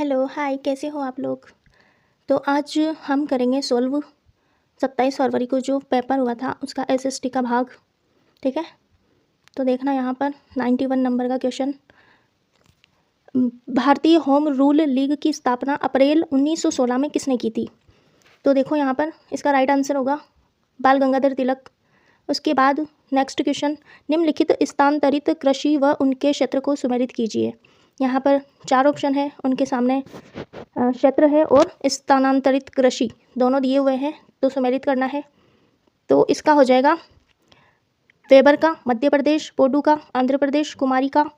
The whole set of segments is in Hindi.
हेलो, हाय, कैसे हो आप लोग? तो आज हम करेंगे सॉल्व 27 फरवरी को जो पेपर हुआ था उसका एसएसटी का भाग। ठीक है, तो देखना यहाँ पर 91 नंबर का क्वेश्चन। भारतीय होम रूल लीग की स्थापना अप्रैल 1916 में किसने की थी? तो देखो यहाँ पर इसका राइट आंसर होगा बाल गंगाधर तिलक। उसके बाद नेक्स्ट क्वेश्चन, निम्नलिखित स्थानांतरित कृषि व उनके क्षेत्र को सुमेलित कीजिए। यहाँ पर 4 ऑप्शन है, उनके सामने क्षेत्र है और स्थानांतरित कृषि दोनों दिए हुए हैं, तो सुमेलित करना है। तो इसका हो जाएगा वेबर का मध्य प्रदेश, पोडू का आंध्र प्रदेश, कुमारी का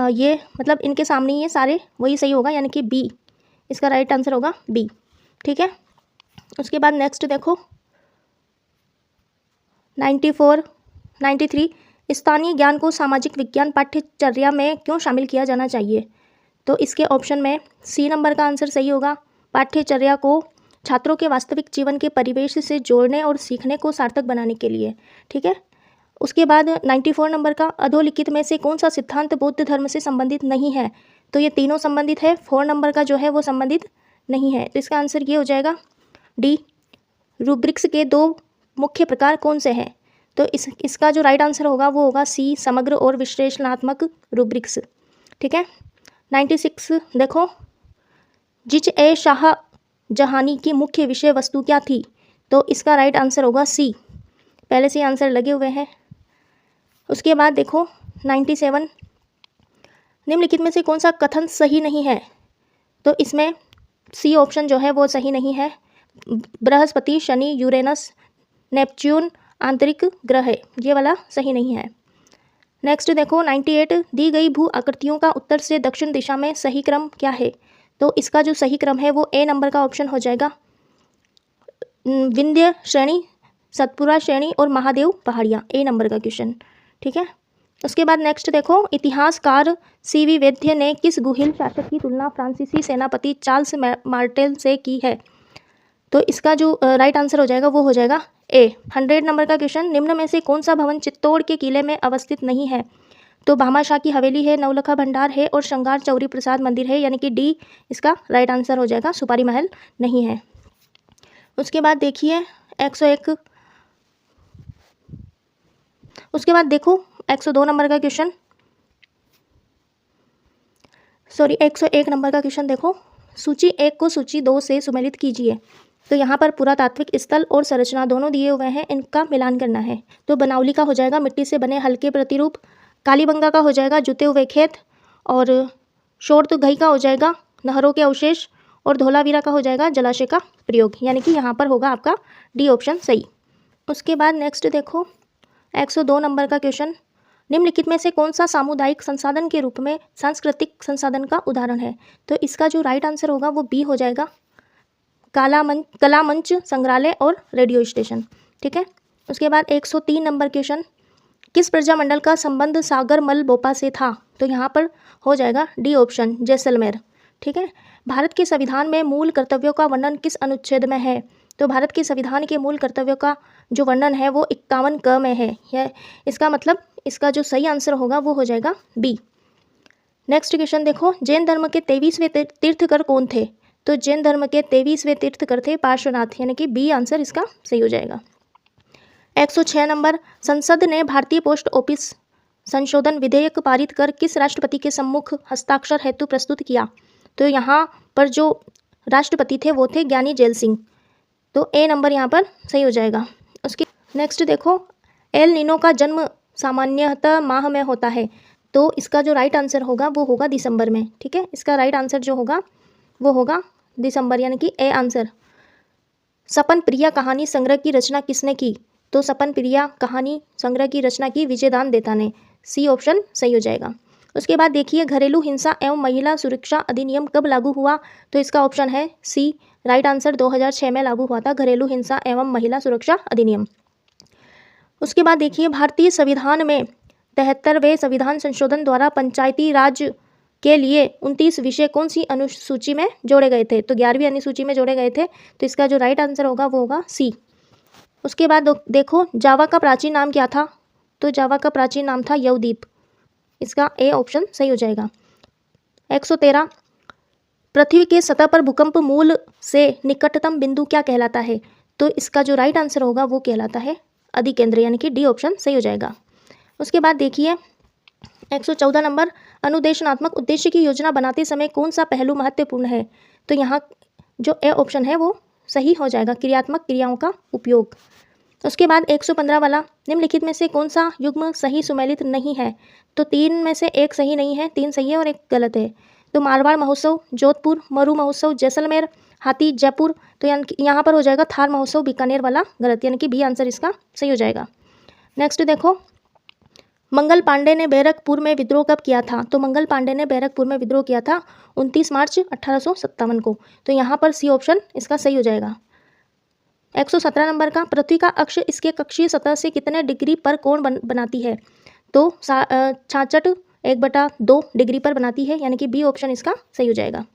ये मतलब इनके सामने ये सारे वही सही होगा, यानी कि बी इसका राइट आंसर होगा बी। ठीक है, उसके बाद नेक्स्ट देखो 93 स्थानीय ज्ञान को सामाजिक विज्ञान पाठ्यचर्या में क्यों शामिल किया जाना चाहिए? तो इसके ऑप्शन में सी नंबर का आंसर सही होगा, पाठ्यचर्या को छात्रों के वास्तविक जीवन के परिवेश से जोड़ने और सीखने को सार्थक बनाने के लिए। ठीक है, उसके बाद 94 नंबर का अधोलिखित में से कौन सा सिद्धांत बौद्ध धर्म से संबंधित नहीं है? तो ये तीनों संबंधित है, 4 नंबर का जो है वो संबंधित नहीं है, तो इसका आंसर ये हो जाएगा डी। रूब्रिक्स के 2 मुख्य प्रकार कौन से हैं? तो इसका जो राइट आंसर होगा वो होगा सी, समग्र और विश्लेषणात्मक रूब्रिक्स। ठीक है, 96 देखो, जिच ए शाह जहानी की मुख्य विषय वस्तु क्या थी? तो इसका राइट आंसर होगा सी, पहले से आंसर लगे हुए हैं। उसके बाद देखो 97, निम्नलिखित में से कौन सा कथन सही नहीं है? तो इसमें सी ऑप्शन जो है वो सही नहीं है, बृहस्पति, शनि, यूरेनस, नेपच्यून आंतरिक ग्रह है, ये वाला सही नहीं है। नेक्स्ट देखो 98, दी गई भू आकृतियों का उत्तर से दक्षिण दिशा में सही क्रम क्या है? तो इसका जो सही क्रम है वो ए नंबर का ऑप्शन हो जाएगा, विंध्य श्रेणी, सतपुरा श्रेणी और महादेव पहाड़ियाँ, ए नंबर का क्वेश्चन। ठीक है, उसके बाद नेक्स्ट देखो, इतिहासकार सीवी वैद्य ने किस गुहिल शासक की तुलना फ्रांसीसी सेनापति चार्ल्स मार्टेल से की है? तो इसका जो राइट आंसर हो जाएगा वो हो जाएगा ए। 100 नंबर का क्वेश्चन, निम्न में से कौन सा भवन चित्तौड़ के किले में अवस्थित नहीं है? तो भामाशाह की हवेली है, नवलखा भंडार है और श्रृंगार चौरी प्रसाद मंदिर है, यानी कि डी इसका राइट आंसर हो जाएगा, सुपारी महल नहीं है। उसके बाद देखिए 101, उसके बाद देखो 102 नंबर का क्वेश्चन, सॉरी 101 नंबर का क्वेश्चन देखो, सूची 1 को सूची 2 से सुमेलित कीजिए। तो यहाँ पर पुरातात्विक स्थल और संरचना दोनों दिए हुए हैं, इनका मिलान करना है। तो बनावली का हो जाएगा मिट्टी से बने हल्के प्रतिरूप, कालीबंगा का हो जाएगा जुते हुए खेत, और शोरतुघई का हो जाएगा नहरों के अवशेष, और धोलावीरा का हो जाएगा जलाशय का प्रयोग, यानी कि यहाँ पर होगा आपका डी ऑप्शन सही। उसके बाद नेक्स्ट देखो 102 नंबर का क्वेश्चन, निम्नलिखित में से कौन सा सामुदायिक संसाधन के रूप में सांस्कृतिक संसाधन का उदाहरण है? तो इसका जो राइट आंसर होगा वो बी हो जाएगा, कला मंच, संग्रहालय और रेडियो स्टेशन। ठीक है, उसके बाद 103 नंबर क्वेश्चन, किस प्रजामंडल का संबंध सागरमल बोपा से था? तो यहाँ पर हो जाएगा डी ऑप्शन, जैसलमेर। ठीक है, भारत के संविधान में मूल कर्तव्यों का वर्णन किस अनुच्छेद में है? तो भारत के संविधान के मूल कर्तव्यों का जो वर्णन है वो 51 क में है, इसका मतलब इसका जो सही आंसर होगा वो हो जाएगा बी। नेक्स्ट क्वेश्चन देखो, जैन धर्म के 23वें तीर्थकर कौन थे? तो जैन धर्म के 23वें तीर्थकर थे पार्श्वनाथ, यानी कि बी आंसर इसका सही हो जाएगा। 106 नंबर, संसद ने भारतीय पोस्ट ऑफिस संशोधन विधेयक पारित कर किस राष्ट्रपति के सम्मुख हस्ताक्षर हेतु प्रस्तुत किया? तो यहाँ पर जो राष्ट्रपति थे वो थे ज्ञानी जैल सिंह, तो ए नंबर यहाँ पर सही हो जाएगा। उसके नेक्स्ट देखो, एल नीनो का जन्म सामान्यतः माह में होता है, तो इसका जो राइट आंसर होगा वो होगा दिसंबर में। ठीक है, इसका राइट आंसर जो होगा वो होगा दिसंबर, यानी कि ए आंसर। सपन प्रिया कहानी संग्रह की रचना किसने की? तो सपन प्रिया कहानी संग्रह की रचना की विजयदान देता ने, सी ऑप्शन सही हो जाएगा। उसके बाद देखिए, घरेलू हिंसा एवं महिला सुरक्षा अधिनियम कब लागू हुआ? तो इसका ऑप्शन है सी, राइट आंसर 2006 में लागू हुआ था घरेलू हिंसा एवं महिला सुरक्षा अधिनियम। उसके बाद देखिए, भारतीय संविधान में 73वें संविधान संशोधन द्वारा पंचायती राज के लिए 29 विषय कौन सी अनुसूची में जोड़े गए थे? तो 11वीं अनुसूची में जोड़े गए थे, तो इसका जो राइट आंसर होगा वो होगा सी। उसके बाद देखो, जावा का प्राचीन नाम क्या था? तो जावा का प्राचीन नाम था यवद्वीप, इसका ए ऑप्शन सही हो जाएगा। 113, पृथ्वी के सतह पर भूकंप मूल से निकटतम बिंदु क्या कहलाता है? तो इसका जो राइट आंसर होगा वो कहलाता है अधिकेंद्र, यानी कि डी ऑप्शन सही हो जाएगा। उसके बाद देखिए 114 नंबर, अनुदेशनात्मक उद्देश्य की योजना बनाते समय कौन सा पहलू महत्वपूर्ण है? तो यहाँ जो ए ऑप्शन है वो सही हो जाएगा, क्रियात्मक क्रियाओं का उपयोग। उसके बाद 115 वाला, निम्नलिखित में से कौन सा युग्म सही सुमेलित नहीं है? तो 3 में से एक सही नहीं है, 3 सही है और एक गलत है। तो मारवाड़ महोत्सव जोधपुर, मरु महोत्सव जैसलमेर, हाथी जयपुर, तो यहाँ पर हो जाएगा थार महोत्सव बीकानेर वाला गलत, यानी कि बी आंसर इसका सही हो जाएगा। नेक्स्ट देखो, मंगल पांडे ने बैरकपुर में विद्रोह कब किया था? तो मंगल पांडे ने बैरकपुर में विद्रोह किया था 29 मार्च 1857 को, तो यहाँ पर सी ऑप्शन इसका सही हो जाएगा। 117 नंबर का, पृथ्वी का अक्ष इसके कक्षीय सतह से कितने डिग्री पर कोण बनाती है? तो 66/2 डिग्री पर बनाती है, यानी कि बी ऑप्शन इसका सही हो जाएगा।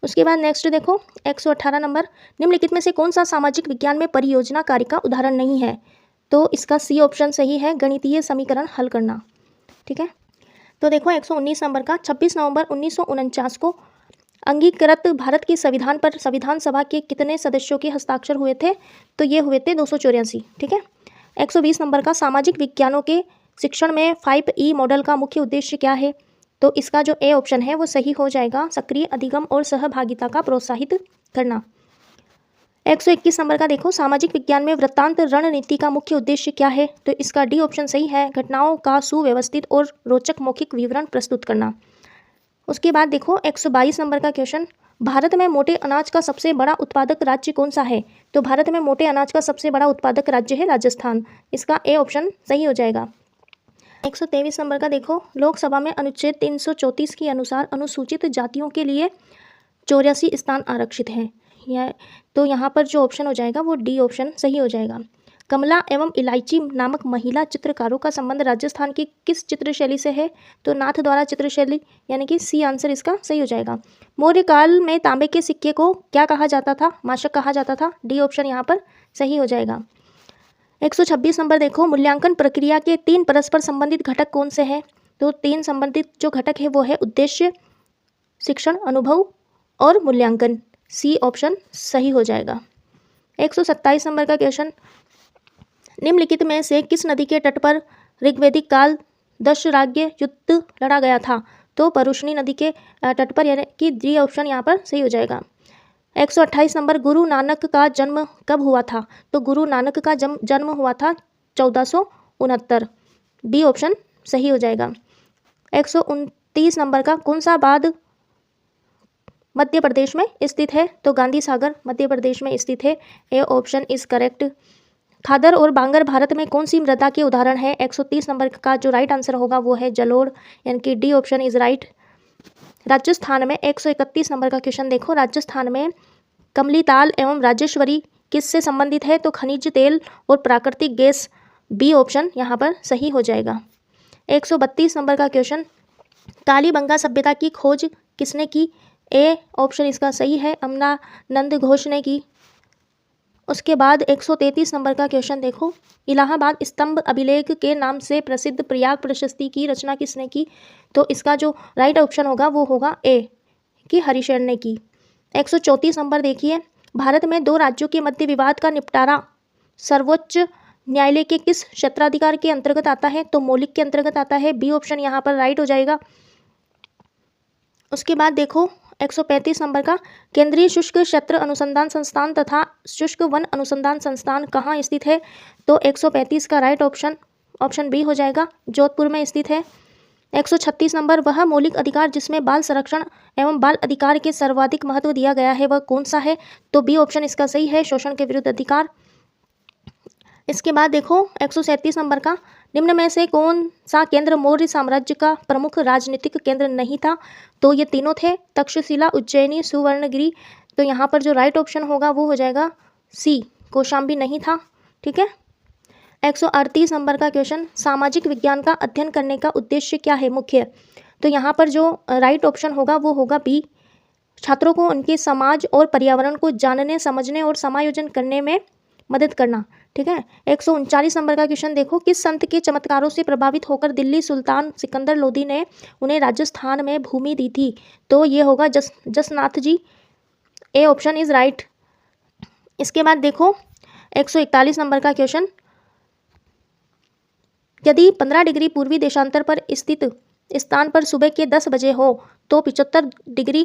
उसके बाद नेक्स्ट देखो 118 नंबर, निम्नलिखित में से कौन सा सामाजिक विज्ञान में परियोजना कार्य का उदाहरण नहीं है? तो इसका सी ऑप्शन सही है, गणितीय समीकरण हल करना। ठीक है, तो देखो 119 नंबर का, 26 नवंबर 1949 को अंगीकृत भारत के संविधान पर संविधान सभा के कितने सदस्यों के हस्ताक्षर हुए थे? तो ये हुए थे 284। ठीक है, 120 नंबर का, सामाजिक विज्ञानों के शिक्षण में 5E मॉडल का मुख्य उद्देश्य क्या है? तो इसका जो ए ऑप्शन है वो सही हो जाएगा, सक्रिय अधिगम और सहभागिता का प्रोत्साहित करना। 121 नंबर का देखो, सामाजिक विज्ञान में वृत्तांत रणनीति का मुख्य उद्देश्य क्या है? तो इसका डी ऑप्शन सही है, घटनाओं का सुव्यवस्थित और रोचक मौखिक विवरण प्रस्तुत करना। उसके बाद देखो 122 नंबर का क्वेश्चन, भारत में मोटे अनाज का सबसे बड़ा उत्पादक राज्य कौन सा है? तो भारत में मोटे अनाज का सबसे बड़ा उत्पादक राज्य है राजस्थान, इसका ए ऑप्शन सही हो जाएगा। 123 नंबर का देखो, लोकसभा में अनुच्छेद 334 के अनुसार अनुसूचित जातियों के लिए 84 स्थान आरक्षित हैं। तो यहाँ पर जो ऑप्शन हो जाएगा वो डी ऑप्शन सही हो जाएगा। कमला एवं इलायची नामक महिला चित्रकारों का संबंध राजस्थान की किस चित्रशैली से है? तो नाथ द्वारा चित्रशैली, यानी कि सी आंसर इसका सही हो जाएगा। मौर्य काल में तांबे के सिक्के को क्या कहा जाता था? माशक कहा जाता था, डी ऑप्शन यहाँ पर सही हो जाएगा। 126 नंबर देखो, मूल्यांकन प्रक्रिया के 3 परस्पर संबंधित घटक कौन से हैं? तो 3 संबंधित जो घटक है वो है उद्देश्य, शिक्षण, अनुभव और मूल्यांकन, सी ऑप्शन सही हो जाएगा। 127 नंबर का क्वेश्चन, निम्नलिखित में से किस नदी के तट पर ऋग्वैदिक काल दशराज्य युद्ध लड़ा गया था? तो परुष्णी नदी के तट पर, यानी कि डी ऑप्शन यहाँ पर सही हो जाएगा। 128 नंबर, गुरु नानक का जन्म कब हुआ था? तो गुरु नानक का जन्म हुआ था 1469, बी ऑप्शन सही हो जाएगा। 129 नंबर का, कौन सा बांध मध्य प्रदेश में स्थित है? तो गांधी सागर मध्य प्रदेश में स्थित है, ए ऑप्शन इज करेक्ट। खादर और बांगर भारत में कौन सी मृदा के उदाहरण है? 130 नंबर का जो राइट आंसर होगा वो है जलोढ़, यानी कि D option is right. Rajasthan में 131 नंबर का क्वेश्चन देखो, राजस्थान में कमली ताल एवं राजेश्वरी किससे संबंधित है? तो खनिज तेल और प्राकृतिक गैस, बी ऑप्शन यहाँ पर सही हो जाएगा। 132 नंबर का क्वेश्चन, कालीबंगा सभ्यता की खोज किसने की? ए ऑप्शन इसका सही है, अमनानंद घोष ने की। उसके बाद 133 नंबर का क्वेश्चन देखो, इलाहाबाद स्तंभ अभिलेख के नाम से प्रसिद्ध प्रयाग प्रशस्ति की रचना किसने की? तो इसका जो राइट ऑप्शन होगा वो होगा ए कि हरिशरण ने की। 134 नंबर देखिए, भारत में 2 राज्यों के मध्य विवाद का निपटारा सर्वोच्च न्यायालय के किस क्षेत्राधिकार के अंतर्गत आता है? तो मौलिक के अंतर्गत आता है, बी ऑप्शन यहाँ पर राइट हो जाएगा। उसके बाद देखो 135 नंबर का, केंद्रीय शुष्क क्षेत्र अनुसंधान संस्थान तथा शुष्क वन अनुसंधान संस्थान कहाँ स्थित है? तो 135 का राइट ऑप्शन बी हो जाएगा, जोधपुर में स्थित है। 136 नंबर, वह मौलिक अधिकार जिसमें बाल संरक्षण एवं बाल अधिकार के सर्वाधिक महत्व दिया गया है वह कौन सा है? तो बी ऑप्शन इसका सही है, शोषण के विरुद्ध अधिकार। इसके बाद देखो 137 नंबर का, निम्न में से कौन सा केंद्र मौर्य साम्राज्य का प्रमुख राजनीतिक केंद्र नहीं था? तो ये तीनों थे, तक्षशिला, उज्जैनी, सुवर्णगिरी। तो यहाँ पर जो राइट ऑप्शन होगा वो हो जाएगा सी, कौशाम्बी नहीं था। ठीक है, 138 नंबर का क्वेश्चन, सामाजिक विज्ञान का अध्ययन करने का उद्देश्य क्या है मुख्य? तो यहाँ पर जो राइट ऑप्शन होगा वो होगा बी, छात्रों को उनके समाज और पर्यावरण को जानने, समझने और समायोजन करने में मदद करना। ठीक है। 139 नंबर का क्वेश्चन देखो, किस संत के चमत्कारों से प्रभावित होकर दिल्ली सुल्तान सिकंदर लोदी ने उन्हें राजस्थान में भूमि दी थी? तो ये होगा Jasnath ji. A option is right. इसके बाद देखो 141 नंबर का क्वेश्चन, यदि 15 डिग्री पूर्वी देशांतर पर स्थित स्थान पर सुबह के 10 बजे हो तो 75 डिग्री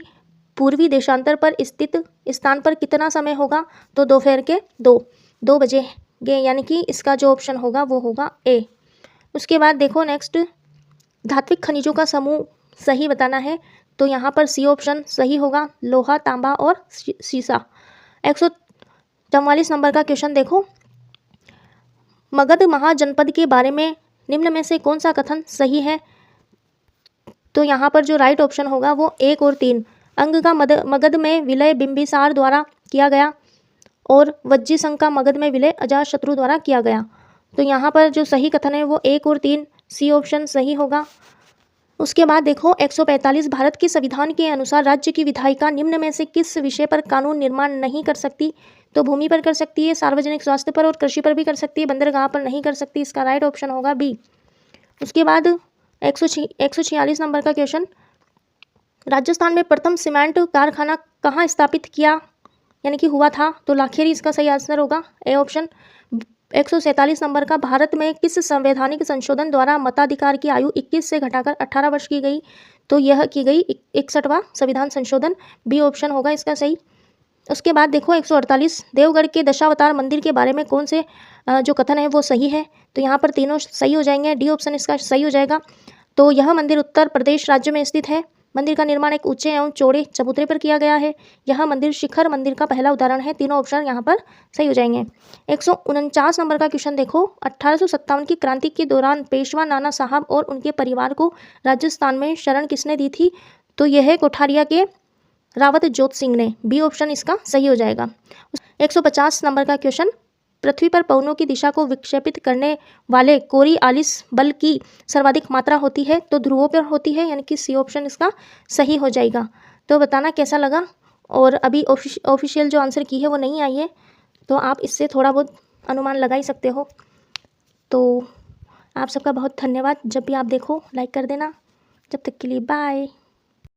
पूर्वी देशांतर पर स्थित स्थान पर कितना समय होगा? तो दोपहर के 2 बजे, यानी कि इसका जो ऑप्शन होगा वो होगा ए। उसके बाद देखो नेक्स्ट, धात्विक खनिजों का समूह सही बताना है। तो यहाँ पर सी ऑप्शन सही होगा, लोहा, तांबा और सीसा। 144 नंबर का क्वेश्चन देखो, मगध महाजनपद के बारे में निम्न में से कौन सा कथन सही है? तो यहाँ पर जो राइट ऑप्शन होगा वो 1 और 3, अंग का मगध में विलय बिंबिसार द्वारा किया गया और वज्जी संघ का मगध में विलय अजातशत्रु द्वारा किया गया। तो यहाँ पर जो सही कथन है वो 1 और 3, सी ऑप्शन सही होगा। उसके बाद देखो 145, भारत के संविधान के अनुसार राज्य की विधायिका निम्न में से किस विषय पर कानून निर्माण नहीं कर सकती? तो भूमि पर कर सकती है, सार्वजनिक स्वास्थ्य पर और कृषि पर भी कर सकती है, बंदरगाह पर नहीं कर सकती। इसका राइट ऑप्शन होगा बी। उसके बाद 146 नंबर का क्वेश्चन, राजस्थान में प्रथम सीमेंट कारखाना कहाँ स्थापित किया यानी कि हुआ था? तो लाखेरी इसका सही आंसर होगा, ए ऑप्शन। 147 नंबर का, भारत में किस संवैधानिक संशोधन द्वारा मताधिकार की आयु 21 से घटाकर 18 वर्ष की गई? तो यह की गई 61वां संविधान संशोधन, बी ऑप्शन होगा इसका सही। उसके बाद देखो 148, देवगढ़ के दशावतार मंदिर के बारे में कौन से जो कथन है वो सही है? तो यहाँ पर तीनों सही हो जाएंगे, डी ऑप्शन इसका सही हो जाएगा। तो यह मंदिर उत्तर प्रदेश राज्य में स्थित है। मंदिर का निर्माण एक ऊंचे एवं चौड़े चबूतरे पर किया गया है। यह मंदिर शिखर मंदिर का पहला उदाहरण है। तीनों ऑप्शन यहाँ पर सही हो जाएंगे। 149 नंबर का क्वेश्चन देखो, 1857 की क्रांति के दौरान पेशवा नाना साहब और उनके परिवार को राजस्थान में शरण किसने दी थी? तो यह है कोठारिया के रावत जोत सिंह ने, बी ऑप्शन इसका सही हो जाएगा। 150 नंबर का क्वेश्चन, पृथ्वी पर पवनों की दिशा को विक्षेपित करने वाले कोरियालिस बल की सर्वाधिक मात्रा होती है? तो ध्रुवों पर होती है, यानी कि सी ऑप्शन इसका सही हो जाएगा। तो बताना कैसा लगा। और अभी ऑफिशियल जो आंसर की है वो नहीं आई है, तो आप इससे थोड़ा बहुत अनुमान लगा ही सकते हो। तो आप सबका बहुत धन्यवाद। जब भी आप देखो लाइक कर देना। जब तक के लिए बाय।